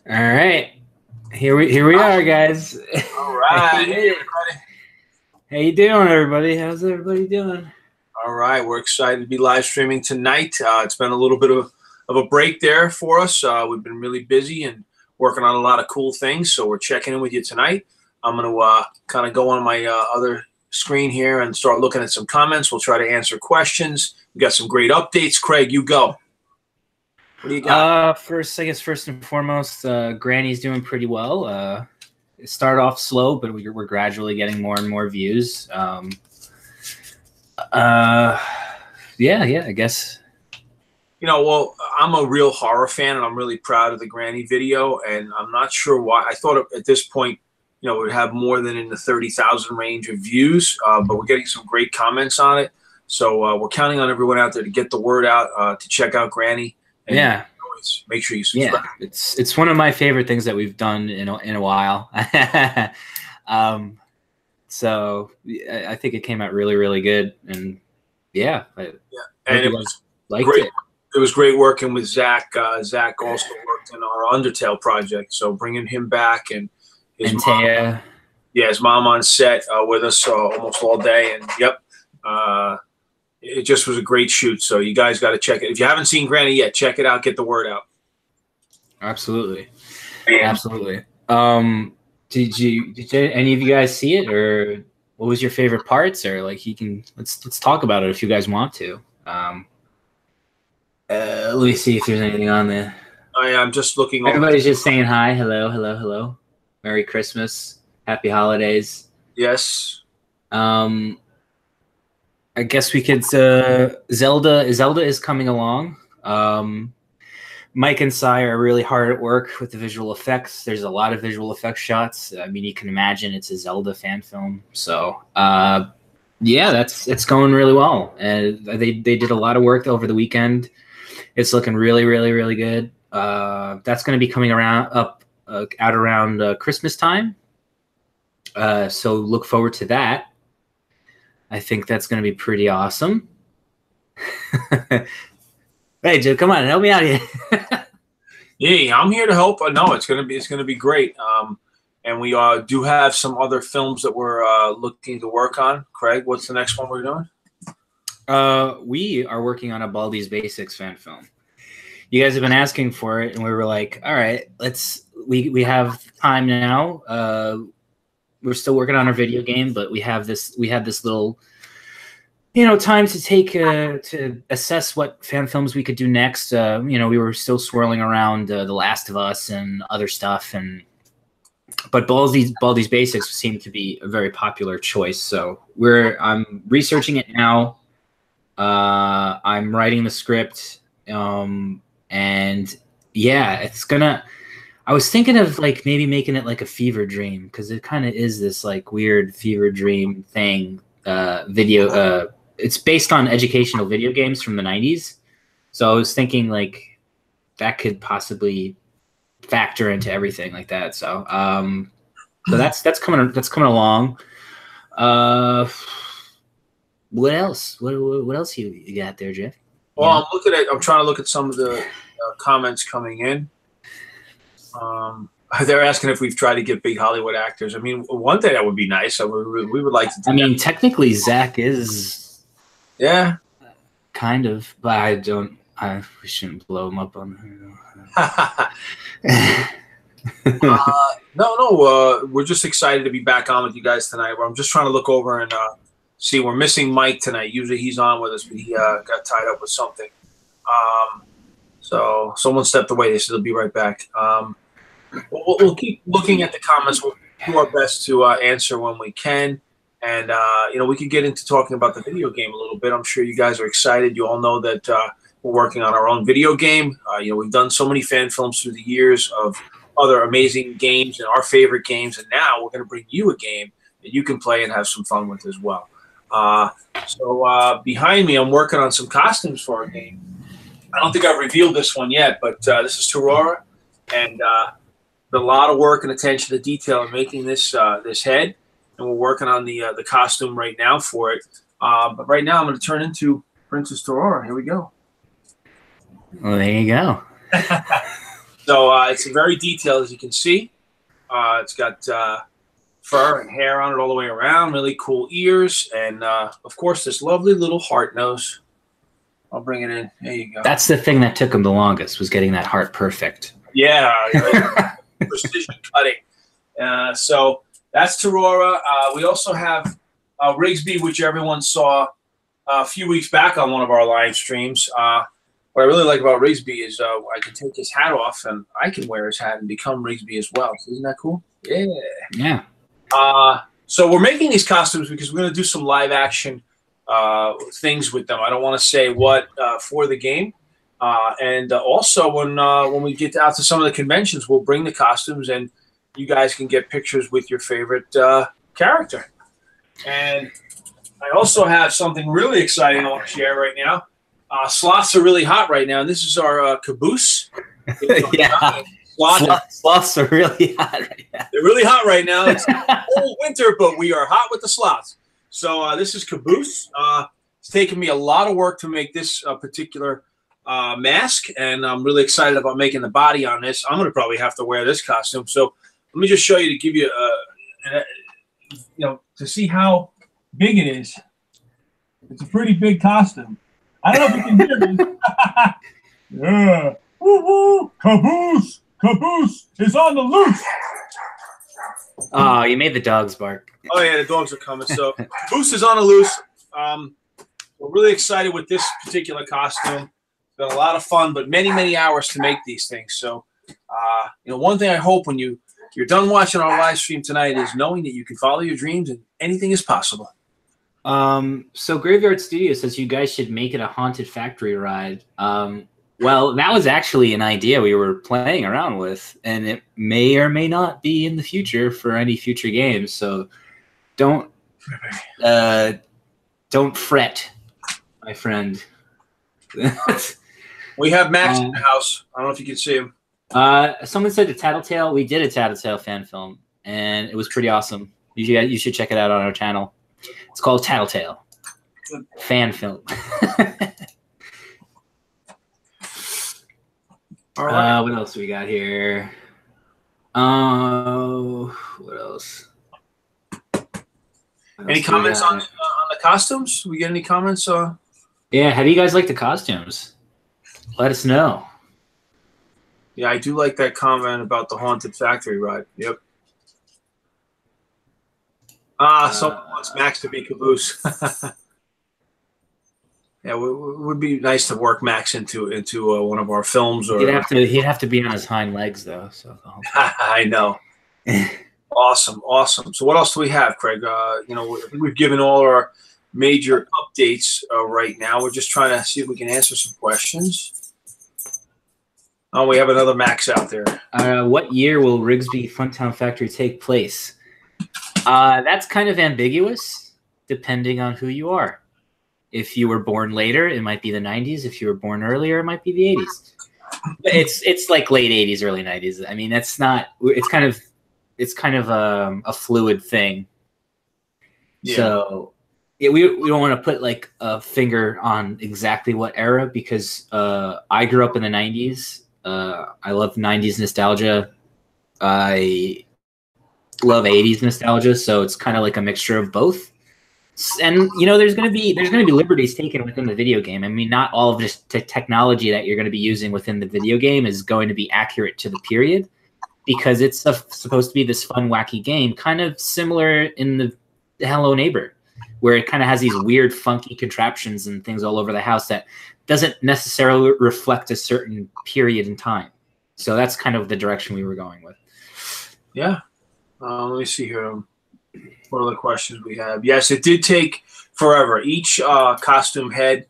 All right, here we are, guys. All right. Hey, everybody. How you doing, everybody? How's everybody doing? All right. We're excited to be live streaming tonight. It's been a little bit of a break there for us. We've been really busy and working on a lot of cool things, so we're checking in with you tonight. I'm going to kind of go on my other screen here and start looking at some comments. We'll try to answer questions. We got some great updates. Craig, you go. What do you got? First and foremost, Granny's doing pretty well. It started off slow, but we're gradually getting more and more views. Yeah, I guess. You know, well, I'm a real horror fan, and I'm really proud of the Granny video, and I'm not sure why. I thought at this point, you know, it would have more than in the 30,000 range of views, but we're getting some great comments on it. So we're counting on everyone out there to get the word out, to check out Granny. And yeah. Always make sure you subscribe. Yeah, it's one of my favorite things that we've done in a while. So I think it came out really, really good, and yeah. And it was great. It was great working with Zach. Zach also worked in our Undertale project, so bringing him back and his mom, his mom on set with us almost all day, and it just was a great shoot. So you guys got to check it. If you haven't seen Granny yet, check it out. Get the word out. Absolutely, absolutely. Did any of you guys see it, or what was your favorite parts, or like let's talk about it if you guys want to. Let me see if there's anything on there. I'm just looking. Everybody's just saying hi, hello, hello, hello. Merry Christmas, Happy Holidays. Yes. I guess we could. Zelda is coming along. Mike and Sai are really hard at work with the visual effects. There's a lot of visual effects shots. I mean, you can imagine it's a Zelda fan film. So, yeah, it's going really well. And they did a lot of work over the weekend. It's looking really, really, really good. That's going to be coming out around Christmas time. So look forward to that. I think that's going to be pretty awesome. Hey, Joe, come on, help me out here. Yeah, I'm here to help. No, it's gonna be great. And we do have some other films that we're looking to work on. Craig, what's the next one we're doing? We are working on a Baldi's Basics fan film. You guys have been asking for it, and we were like, all right, we have time now. We're still working on our video game, but we have this little, time to take to assess what fan films we could do next. We were still swirling around The Last of Us and other stuff, but Baldi's Basics seemed to be a very popular choice. So I'm researching it now. I'm writing the script, and yeah, it's gonna. I was thinking of like maybe making it like a fever dream, because it kind of is this like weird fever dream thing. Video. It's based on educational video games from the 90s. So I was thinking like that could possibly factor into everything like that. So so that's coming along. What else? What else you got there, Jeff? Well, I'm trying to look at some of the comments coming in. They're asking if we've tried to get big Hollywood actors. I mean, one day that would be nice. We would like to do that. Technically, Zach is. Yeah. Kind of, but we shouldn't blow him up on No, we're just excited to be back on with you guys tonight. I'm just trying to look over and see. We're missing Mike tonight. Usually he's on with us, but he got tied up with something. So someone stepped away. They said they'll be right back. We'll keep looking at the comments. We'll do our best to answer when we can. And, we could get into talking about the video game a little bit. I'm sure you guys are excited. You all know that we're working on our own video game. We've done so many fan films through the years of other amazing games and our favorite games. And now we're going to bring you a game that you can play and have some fun with as well. So behind me, I'm working on some costumes for our game. I don't think I've revealed this one yet, but this is Torora. And a lot of work and attention to detail in making this head. And we're working on the costume right now for it. But right now I'm going to turn into Princess Torora. Here we go. Well, there you go. So it's very detailed, as you can see. It's got fur and hair on it all the way around, really cool ears, and of course this lovely little heart nose. I'll bring it in. There you go. That's the thing that took him the longest, was getting that heart perfect. Yeah, precision cutting. So that's Torora. We also have Rigsby, which everyone saw a few weeks back on one of our live streams. What I really like about Rigsby is I can take his hat off and I can wear his hat and become Rigsby as well. So isn't that cool? Yeah. Yeah. So we're making these costumes because we're going to do some live action things with them. I don't want to say what for the game. And also when we get out to some of the conventions, we'll bring the costumes and you guys can get pictures with your favorite character. And I also have something really exciting I want to share right now. Sloths are really hot right now, and this is our caboose. Yeah, sloths are really hot right now. They're really hot right now. It's cold winter, but we are hot with the sloths. So this is caboose. It's taken me a lot of work to make this particular mask, and I'm really excited about making the body on this. I'm going to probably have to wear this costume. So let me just show you to give you, to see how big it is. It's a pretty big costume. I don't know if you can hear me. Yeah. Woo-woo! Caboose! Caboose is on the loose! Oh, you made the dogs bark. Oh, yeah, the dogs are coming. So Caboose is on the loose. We're really excited with this particular costume. It's been a lot of fun, but many, many hours to make these things. So, one thing I hope when you're done watching our live stream tonight is knowing that you can follow your dreams and anything is possible. So Graveyard Studio says you guys should make it a haunted factory ride. Well, that was actually an idea we were playing around with, and it may or may not be in the future for any future games. So don't fret, my friend. We have Max in the house. I don't know if you can see him. Someone said the Tattletale. We did a Tattletale fan film, and it was pretty awesome. You should check it out on our channel. It's called Tattletale fan film. All right. What else do we got here? What else? Any comments on the costumes? We get any comments? Yeah, how do you guys like the costumes? Let us know. Yeah, I do like that comment about the haunted factory ride. Yep. Someone wants Max to be Caboose. Yeah, it would be nice to work Max into one of our films. Or he'd have to be on his hind legs though. So I know. Awesome. So what else do we have, Craig? We've given all our major updates right now. We're just trying to see if we can answer some questions. Oh, we have another Max out there. What year will Rigsby Funtown Factory take place? That's kind of ambiguous, depending on who you are. If you were born later, it might be the 90s. If you were born earlier, it might be the 80s. It's like late 80s, early 90s. I mean, that's not. It's kind of a fluid thing. Yeah. So we don't want to put like a finger on exactly what era, because I grew up in the 90s. I love 90s nostalgia. I love 80s nostalgia, so it's kind of like a mixture of both. And there's going to be liberties taken within the video game. I mean, not all of this technology that you're going to be using within the video game is going to be accurate to the period, because it's supposed to be this fun, wacky game, kind of similar in the Hello Neighbor, where it kind of has these weird, funky contraptions and things all over the house that doesn't necessarily reflect a certain period in time. So that's kind of the direction we were going with. Yeah. Let me see here. What other questions we have? Yes, it did take forever. Each costume head,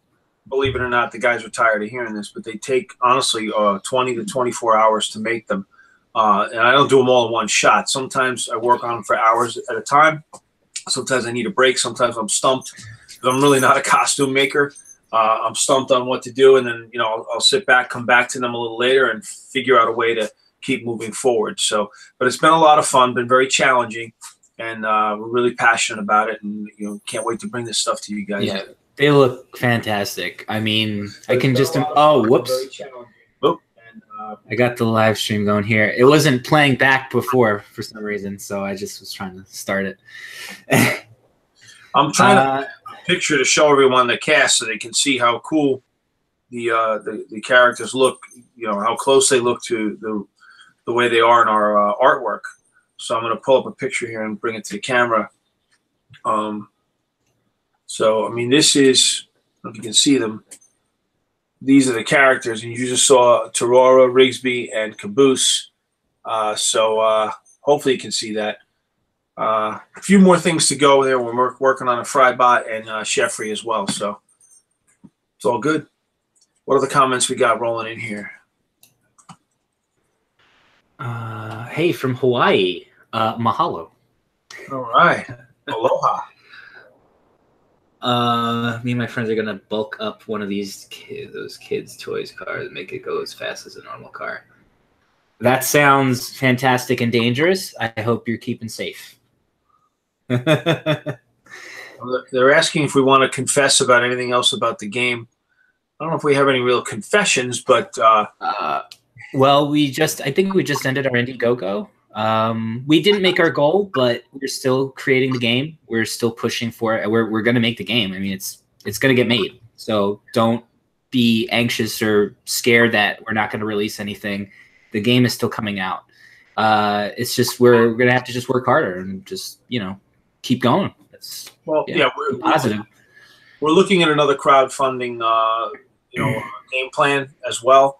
believe it or not, the guys are tired of hearing this, but they take, honestly, 20 to 24 hours to make them. And I don't do them all in one shot. Sometimes I work on them for hours at a time. Sometimes I need a break. Sometimes I'm stumped because I'm really not a costume maker. I'm stumped on what to do, and then I'll sit back, come back to them a little later, and figure out a way to keep moving forward. So, but it's been a lot of fun, been very challenging, and we're really passionate about it, and can't wait to bring this stuff to you guys. Yeah, they look fantastic. I mean, I can just whoops. I got the live stream going here. It wasn't playing back before for some reason, so I just was trying to start it. I'm trying to picture to show everyone the cast so they can see how cool the characters look. You know how close they look to the way they are in our artwork. So I'm going to pull up a picture here and bring it to the camera. So I mean, this is, I don't know if you can see them. These are the characters, and you just saw Torora, Rigsby, and Caboose. So hopefully you can see that. A few more things to go there. We're working on a Frybot and Sheffrey as well. So it's all good. What are the comments we got rolling in here? Hey, from Hawaii. Mahalo. All right. Aloha. Me and my friends are gonna bulk up one of those kids' toys cars and make it go as fast as a normal car. That sounds fantastic and dangerous. I hope you're keeping safe. They're asking if we want to confess about anything else about the game. I don't know if we have any real confessions, but well, I think we just ended our Indiegogo. We didn't make our goal, but we're still creating the game. We're still pushing for it. We're going to make the game. I mean, it's going to get made. So don't be anxious or scared that we're not going to release anything. The game is still coming out. It's just we're going to have to just work harder and just keep going. We're positive. We're looking at another crowdfunding game plan as well.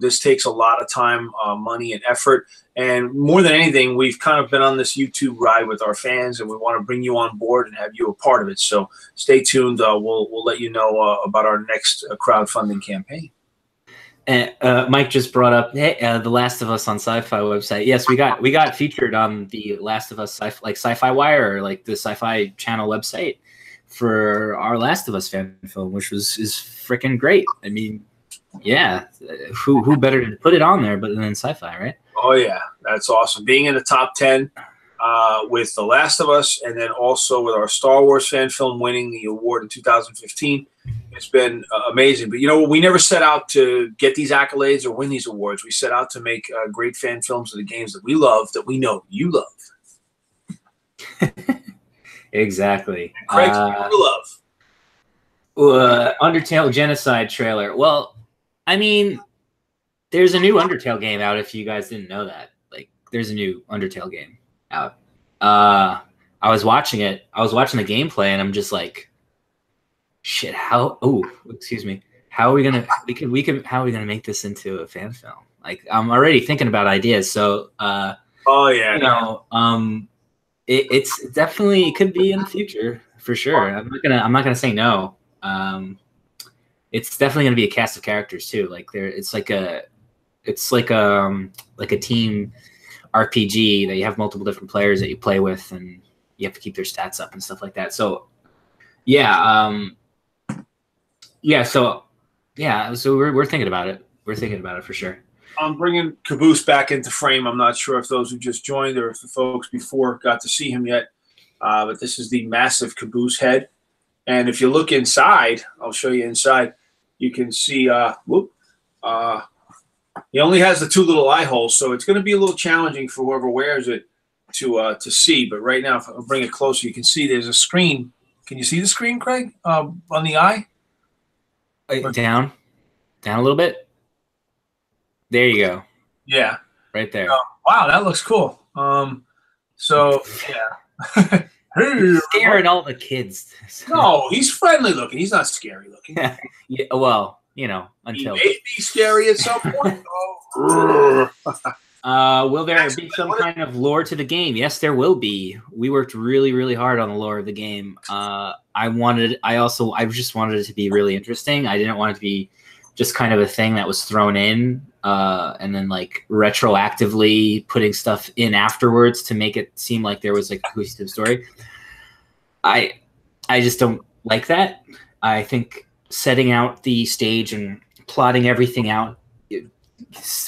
This takes a lot of time, money, and effort. And more than anything, we've kind of been on this YouTube ride with our fans, and we want to bring you on board and have you a part of it. So stay tuned. We'll let you know about our next crowdfunding campaign. And Mike just brought up the Last of Us on Sci-Fi website. Yes, we got featured on the Last of Us Sci-Fi Wire, or like the Sci-Fi Channel website for our Last of Us fan film, which is freaking great. I mean, yeah, who better to put it on there but than Sci-Fi, right? Oh yeah, that's awesome. Being in the top 10 with The Last of Us, and then also with our Star Wars fan film winning the award in 2015, it's been amazing. But we never set out to get these accolades or win these awards. We set out to make great fan films of the games that we love, that we know you love. Exactly. Craig, you love. Undertale Genocide trailer. Well, I mean, there's a new Undertale game out, if you guys didn't know that. Like, there's a new Undertale game out. I was watching it. I was watching the gameplay, and I'm just like, shit, how are we gonna make this into a fan film? Like, I'm already thinking about ideas. So it's definitely, it could be in the future for sure. I'm not gonna say no. It's definitely gonna be a cast of characters too. Like it's like a team RPG that you have multiple different players that you play with, and you have to keep their stats up and stuff like that. So so we're thinking about it. We're thinking about it for sure. I'm bringing Caboose back into frame. I'm not sure if those who just joined or if the folks before got to see him yet, but this is the massive Caboose head. And if you look inside, I'll show you inside, you can see, he only has the two little eye holes, so it's going to be a little challenging for whoever wears it to see. But right now, if I'll bring it closer, you can see there's a screen. Can you see the screen, Craig, on the eye? Down a little bit. There you go. Yeah. Right there. Wow, that looks cool. So, yeah. He's scaring all the kids. No, he's friendly looking. He's not scary looking. Yeah, well, until he may be scary at some point. Will there be some kind of lore to the game? Yes, there will be. We worked really, really hard on the lore of the game. I just wanted it to be really interesting. I didn't want it to be just kind of a thing that was thrown in and then like retroactively putting stuff in afterwards to make it seem like there was like a cohesive story. I just don't like that. I think setting out the stage and plotting everything out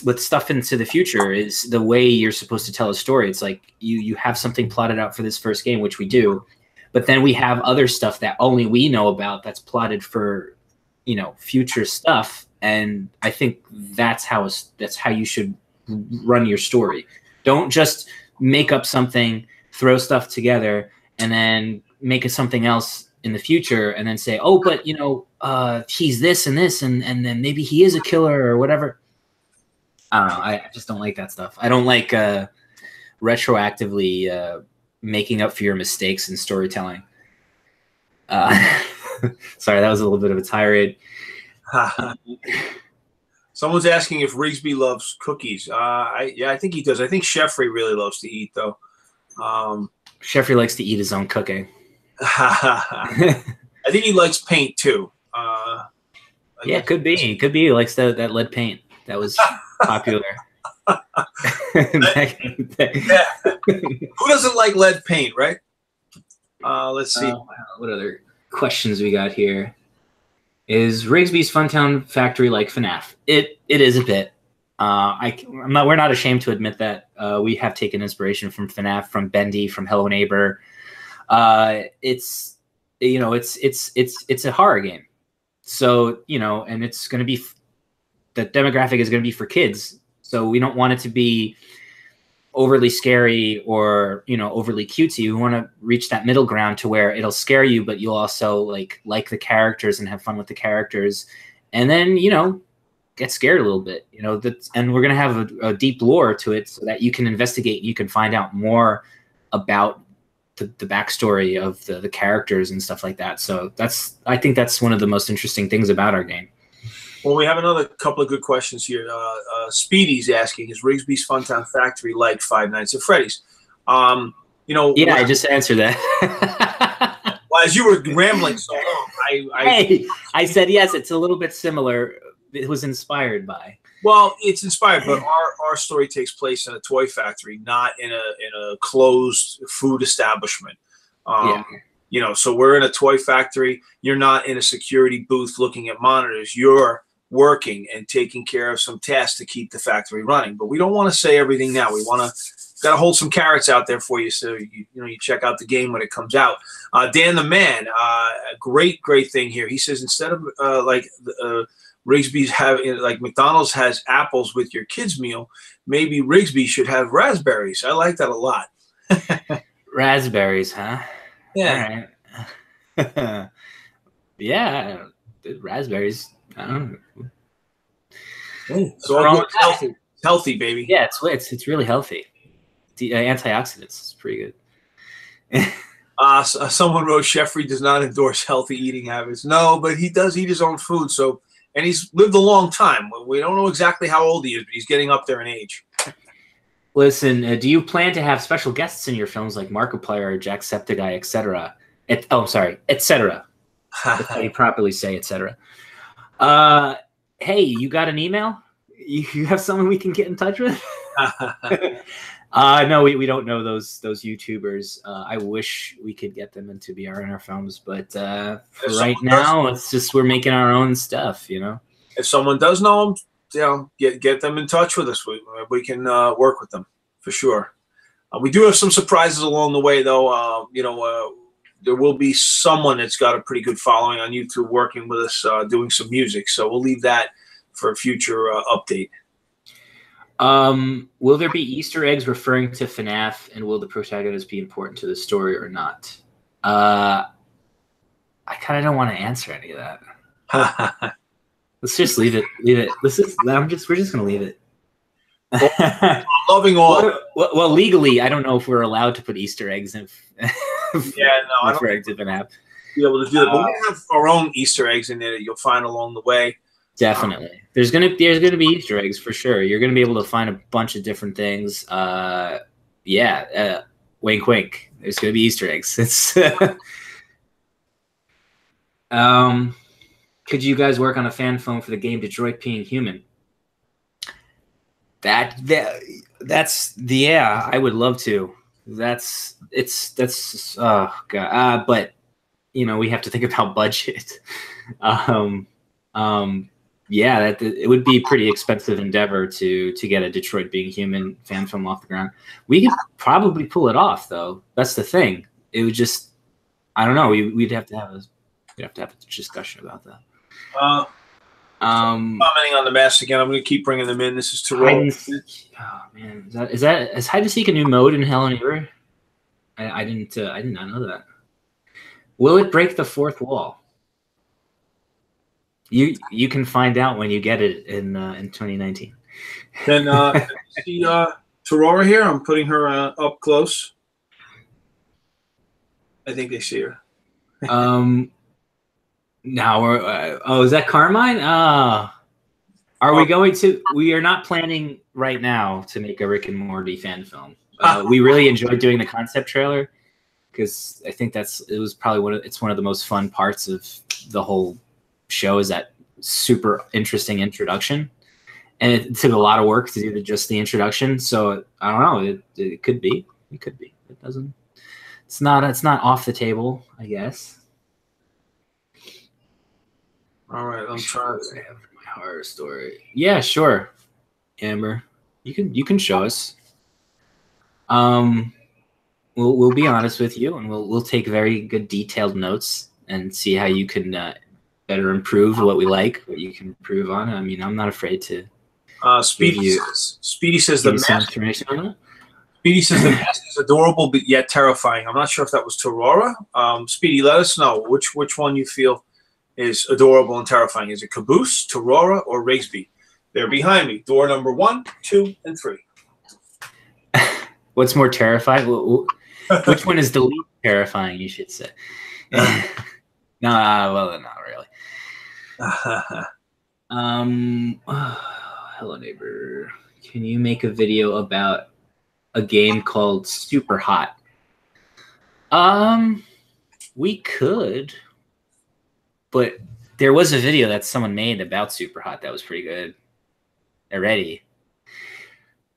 with stuff into the future is the way you're supposed to tell a story. It's like you have something plotted out for this first game, which we do, but then we have other stuff that only we know about that's plotted for future stuff, And I think that's how you should run your story. Don't just make up something, throw stuff together, and then make it something else in the future, and then say, oh, but he's this and this, and then maybe he is a killer or whatever. I don't know. I just don't like that stuff. I don't like retroactively making up for your mistakes in storytelling. Sorry, that was a little bit of a tirade. Someone's asking if Rigsby loves cookies. Yeah, I think he does. I think Sheffrey really loves to eat, though. Sheffrey likes to eat his own cooking. I think he likes paint too. Yeah, could be. He likes that lead paint that was popular. Back in the day. Yeah. Who doesn't like lead paint, right? Let's see. What other questions we got here? Is Rigsby's Funtown factory like FNAF? It is a bit. We're not ashamed to admit that. We have taken inspiration from FNAF, from Bendy, from Hello Neighbor. It's a horror game. So, and it's going to be, the demographic is going to be for kids. So we don't want it to be overly scary or, overly cutesy. We want to reach that middle ground to where it'll scare you, but you'll also like the characters and have fun with the characters. And then, get scared a little bit, and we're going to have a deep lore to it so that you can investigate, you can find out more about the backstory of the characters and stuff like that. So I think that's one of the most interesting things about our game. Well, we have another couple of good questions here. Speedy's asking, is Rigsby's Funtown Factory like Five Nights at Freddy's? Yeah, I just answered that. Well, as you were rambling so long, I said yes. It's a little bit similar. It was inspired by. Well, it's inspired, but our story takes place in a toy factory, not in a closed food establishment. So we're in a toy factory. You're not in a security booth looking at monitors. You're working and taking care of some tasks to keep the factory running. But we don't want to say everything now. We want to got to hold some carrots out there for you, so you check out the game when it comes out. Dan the Man, a great thing here. He says instead of Rigsby's like McDonald's has apples with your kids' meal, maybe Rigsby should have raspberries. I like that a lot. Raspberries, huh? Yeah. All right. Yeah, raspberries. I don't know. So healthy. Healthy, baby. Yeah, it's really healthy. The antioxidants is pretty good. Someone wrote Sheffrey does not endorse healthy eating habits. No, but he does eat his own food. So, and he's lived a long time. We don't know exactly how old he is, but he's getting up there in age. Listen, do you plan to have special guests in your films like Markiplier, Jacksepticeye, etc.? Etc. That's how you properly say etc. Hey, you got an email? You have someone we can get in touch with? No, we don't know those YouTubers. I wish we could get them in our films, but for right now, it's just we're making our own stuff. If someone does know them, get them in touch with us. We can work with them for sure. We do have some surprises along the way, though. There will be someone that's got a pretty good following on YouTube working with us, doing some music. So we'll leave that for a future update. Will there be Easter eggs referring to FNAF, and will the protagonist be important to the story or not? I kind of don't want to answer any of that. Let's just leave it. We're just gonna leave it. Well, I'm loving all. Well, legally, I don't know if we're allowed to put Easter eggs in. I don't eggs in FNAF. Be able to do that, but we have our own Easter eggs in there that you'll find along the way. Definitely. There's gonna be Easter eggs for sure. You're gonna be able to find a bunch of different things. Wink wink. There's gonna be Easter eggs. It's could you guys work on a fan film for the game Detroit Being Human? That's I would love to. Oh god. But we have to think about budget. It would be a pretty expensive endeavor to get a Detroit Being Human fan film off the ground. We could probably pull it off, though. That's the thing. It would just, I don't know. We'd have to have a discussion about that. Commenting on the masks again. I'm going to keep bringing them in. This is Tyrone. Oh man, is hide and seek a new mode in Hell and Ever? I did not know that. Will it break the fourth wall? You can find out when you get it in 2019. Then see Torora here. I'm putting her up close. I think they see her. Now we're is that Carmine? Are we going to? We are not planning right now to make a Rick and Morty fan film. We really enjoyed doing the concept trailer because I think it was probably one of the most fun parts of the whole show is that super interesting introduction, and it took a lot of work to do just the introduction. So I don't know. It could be. It could be. It doesn't. It's not off the table, I guess. All right, I'm trying to have my horror story. Yeah, sure, Amber, you can show us. We'll be honest with you, and we'll take very good detailed notes and see how you can better improve what we like, what you can improve on. I mean, I'm not afraid to. Speedy says the mask. Speedy says the mask is adorable but yet terrifying. I'm not sure if that was Torora. Speedy, let us know which one you feel is adorable and terrifying. Is it Caboose, Torora, or Rigsby? They're behind me. Door number 1, 2, and 3. What's more terrifying? Which one is the least terrifying, you should say? No, well, not really. Hello, neighbor. Can you make a video about a game called Super Hot? We could. But there was a video that someone made about Super Hot that was pretty good already.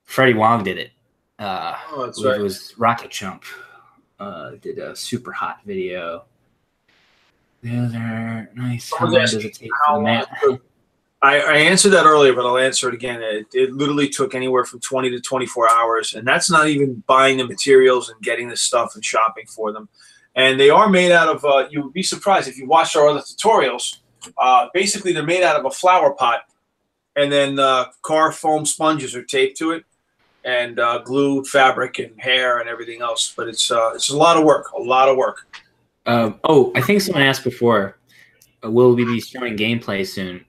Freddie Wong did it. That's right. It was Rocket Chump did a Super Hot video. They're nice. How long does it take for the man? I answered that earlier, but I'll answer it again. It literally took anywhere from 20 to 24 hours, and that's not even buying the materials and getting the stuff and shopping for them. And they are made out of, you would be surprised if you watched our other tutorials. Basically, they're made out of a flower pot, and then car foam sponges are taped to it, and glued fabric and hair and everything else. But it's a lot of work, I think someone asked before, will we be showing gameplay soon?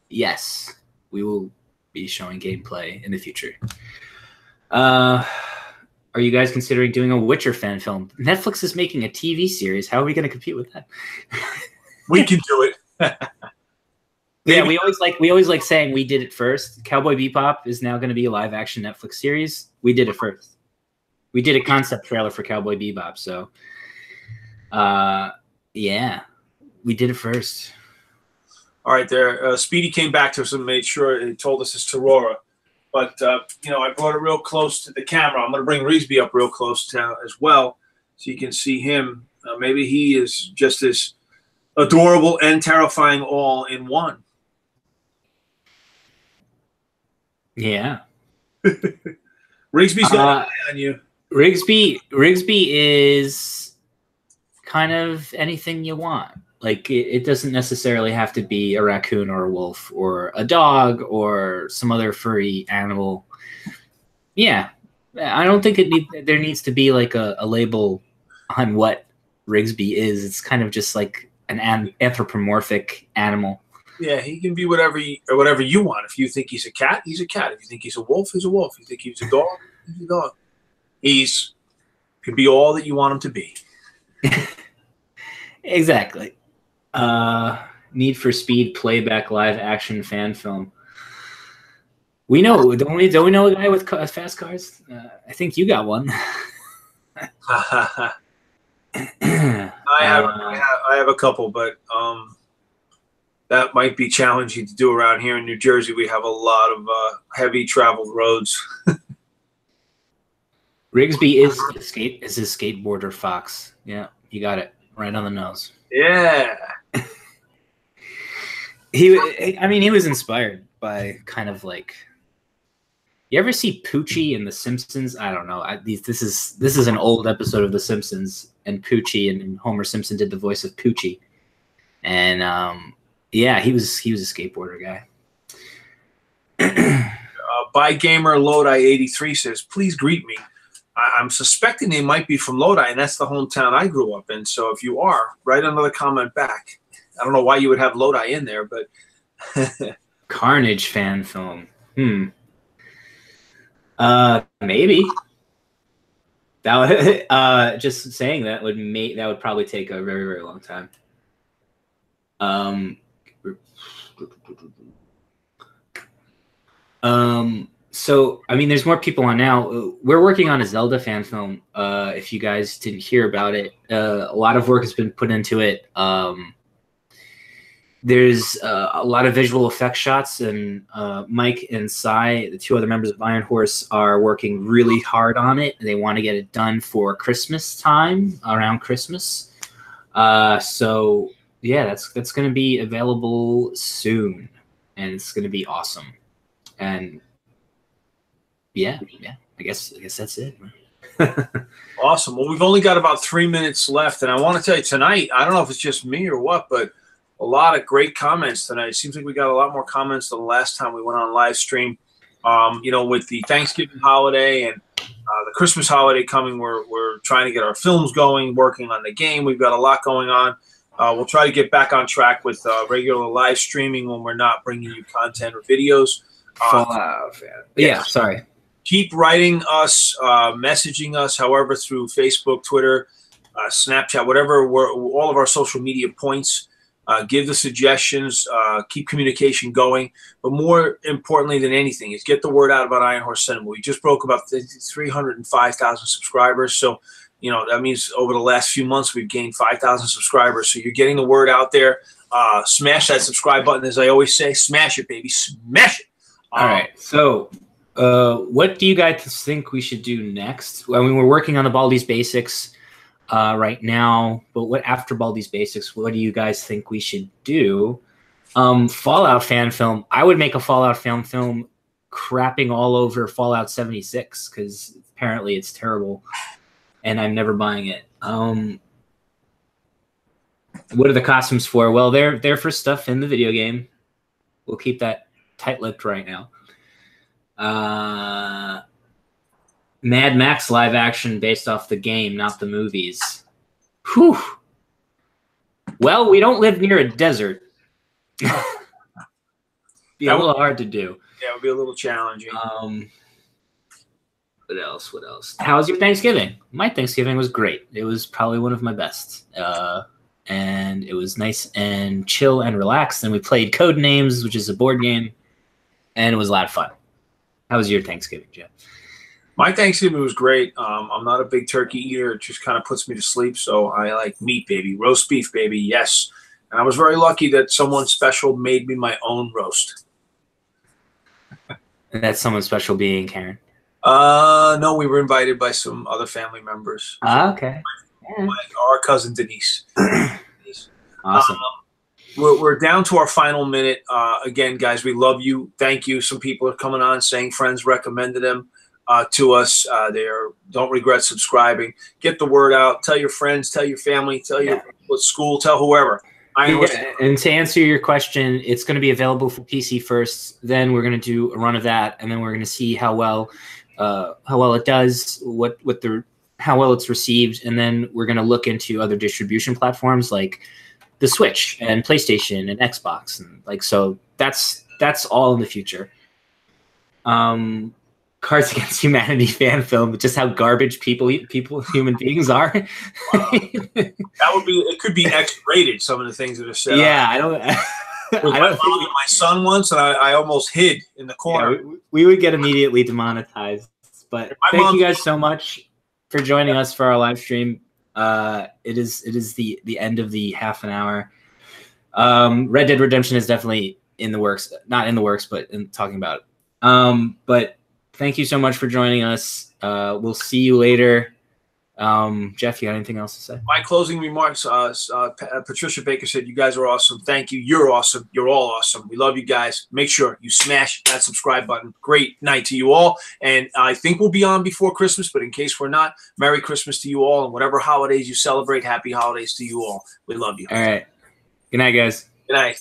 Yes, we will be showing gameplay in the future. Are you guys considering doing a Witcher fan film? Netflix is making a TV series. How are we going to compete with that? We can do it. Yeah, we always like saying we did it first. Cowboy Bebop is now going to be a live action Netflix series. We did it first. We did a concept trailer for Cowboy Bebop, so yeah, we did it first. All right, there. Speedy came back to us and made sure he told us it's Torora. But, I brought it real close to the camera. I'm going to bring Rigsby up real close as well so you can see him. Maybe he is just as adorable and terrifying all in one. Yeah. Rigsby's got an eye on you. Rigsby is kind of anything you want. Like, it doesn't necessarily have to be a raccoon or a wolf or a dog or some other furry animal. Yeah. I don't think there needs to be like a label on what Rigsby is. It's kind of just like an anthropomorphic animal. Yeah, he can be whatever you want. If you think he's a cat, he's a cat. If you think he's a wolf, he's a wolf. If you think he's a dog, he's a dog. Can be all that you want him to be. Exactly. Need for Speed playback live action fan film. We know. Don't we know a guy with fast cars? I think you got one. I have a couple, but that might be challenging to do around here in New Jersey. We have a lot of heavy traveled roads. Rigsby is a skateboarder fox. Yeah, you got it right on the nose. Yeah. He was inspired by kind of like. You ever see Poochie in The Simpsons? I don't know. This is an old episode of The Simpsons, and Poochie and Homer Simpson did the voice of Poochie, and Yeah, he was a skateboarder guy. By Gamer Lodi 83 says, please greet me. I'm suspecting they might be from Lodi, and that's the hometown I grew up in. So if you are, write another comment back. I don't know why you would have Lodi in there, but Carnage fan film. Maybe. That would, just saying that would probably take a very, very long time. So I mean, there's more people on now. We're working on a Zelda fan film. If you guys didn't hear about it, a lot of work has been put into it. There's a lot of visual effect shots, and Mike and Sai, the two other members of Iron Horse, are working really hard on it. They want to get it done for Christmas time, around Christmas. So yeah, that's going to be available soon, and it's going to be awesome. And yeah, I guess that's it. Awesome. Well, we've only got about 3 minutes left, and I want to tell you tonight, I don't know if it's just me or what, but a lot of great comments tonight. It seems like we got a lot more comments than the last time we went on live stream. You know, with the Thanksgiving holiday and the Christmas holiday coming, we're trying to get our films going, working on the game. We've got a lot going on. We'll try to get back on track with regular live streaming when we're not bringing you content or videos. Yeah, sorry. Keep writing us, messaging us, however, through Facebook, Twitter, Snapchat, whatever, all of our social media points. Give the suggestions, keep communication going. But more importantly than anything is get the word out about Iron Horse Cinema. We just broke about 305,000 subscribers. So, you know, that means over the last few months we've gained 5,000 subscribers. So you're getting the word out there. Smash that subscribe button, as I always say. Smash it, baby. Smash it. All right. So what do you guys think we should do next? I mean, we're working on the Baldi's Basics right now, but what after Baldi's Basics, what do you guys think we should do? Fallout fan film. I would make a Fallout fan film crapping all over Fallout 76 because apparently it's terrible and I'm never buying it. What are the costumes for? Well, they're for stuff in the video game. We'll keep that tight-lipped right now. Mad Max live action based off the game, not the movies. Whew. Well, we don't live near a desert. Be a little hard to do. Yeah, it would be a little challenging. What else? What else? How was your Thanksgiving? My Thanksgiving was great. It was probably one of my best. And it was nice and chill and relaxed. And we played Code Names, which is a board game. And it was a lot of fun. How was your Thanksgiving, Jeff? My Thanksgiving was great. I'm not a big turkey eater. It just kind of puts me to sleep. So I like meat, baby. Roast beef, baby. Yes. And I was very lucky that someone special made me my own roast. And that's someone special being Karen? No, we were invited by some other family members. Okay. Our cousin Denise. Awesome. We're down to our final minute. Again, guys, we love you. Thank you. Some people are coming on saying friends recommended them to us. They don't regret subscribing. Get the word out. Tell your friends. Tell your family. Tell your school. Tell whoever. And to answer your question, it's going to be available for PC first. Then we're going to do a run of that, and then we're going to see how well it does, how well it's received, and then we're going to look into other distribution platforms like the Switch and PlayStation and Xbox, and so that's all in the future. Cards Against Humanity fan film, just how garbage human beings are. Wow. It could be X-rated, some of the things that are said. Yeah, I don't my son once, and I almost hid in the corner. Yeah, we would get immediately demonetized. But thank you guys so much for joining us for our live stream. It is the end of the half an hour. Red Dead Redemption is definitely in the works, not in the works, but in talking about it. But thank you so much for joining us. We'll see you later. Jeff, you got anything else to say? My closing remarks, Patricia Baker said, you guys are awesome. Thank you. You're awesome. You're all awesome. We love you guys. Make sure you smash that subscribe button. Great night to you all. And I think we'll be on before Christmas, but in case we're not, Merry Christmas to you all. And whatever holidays you celebrate, happy holidays to you all. We love you. All right. Good night, guys. Good night.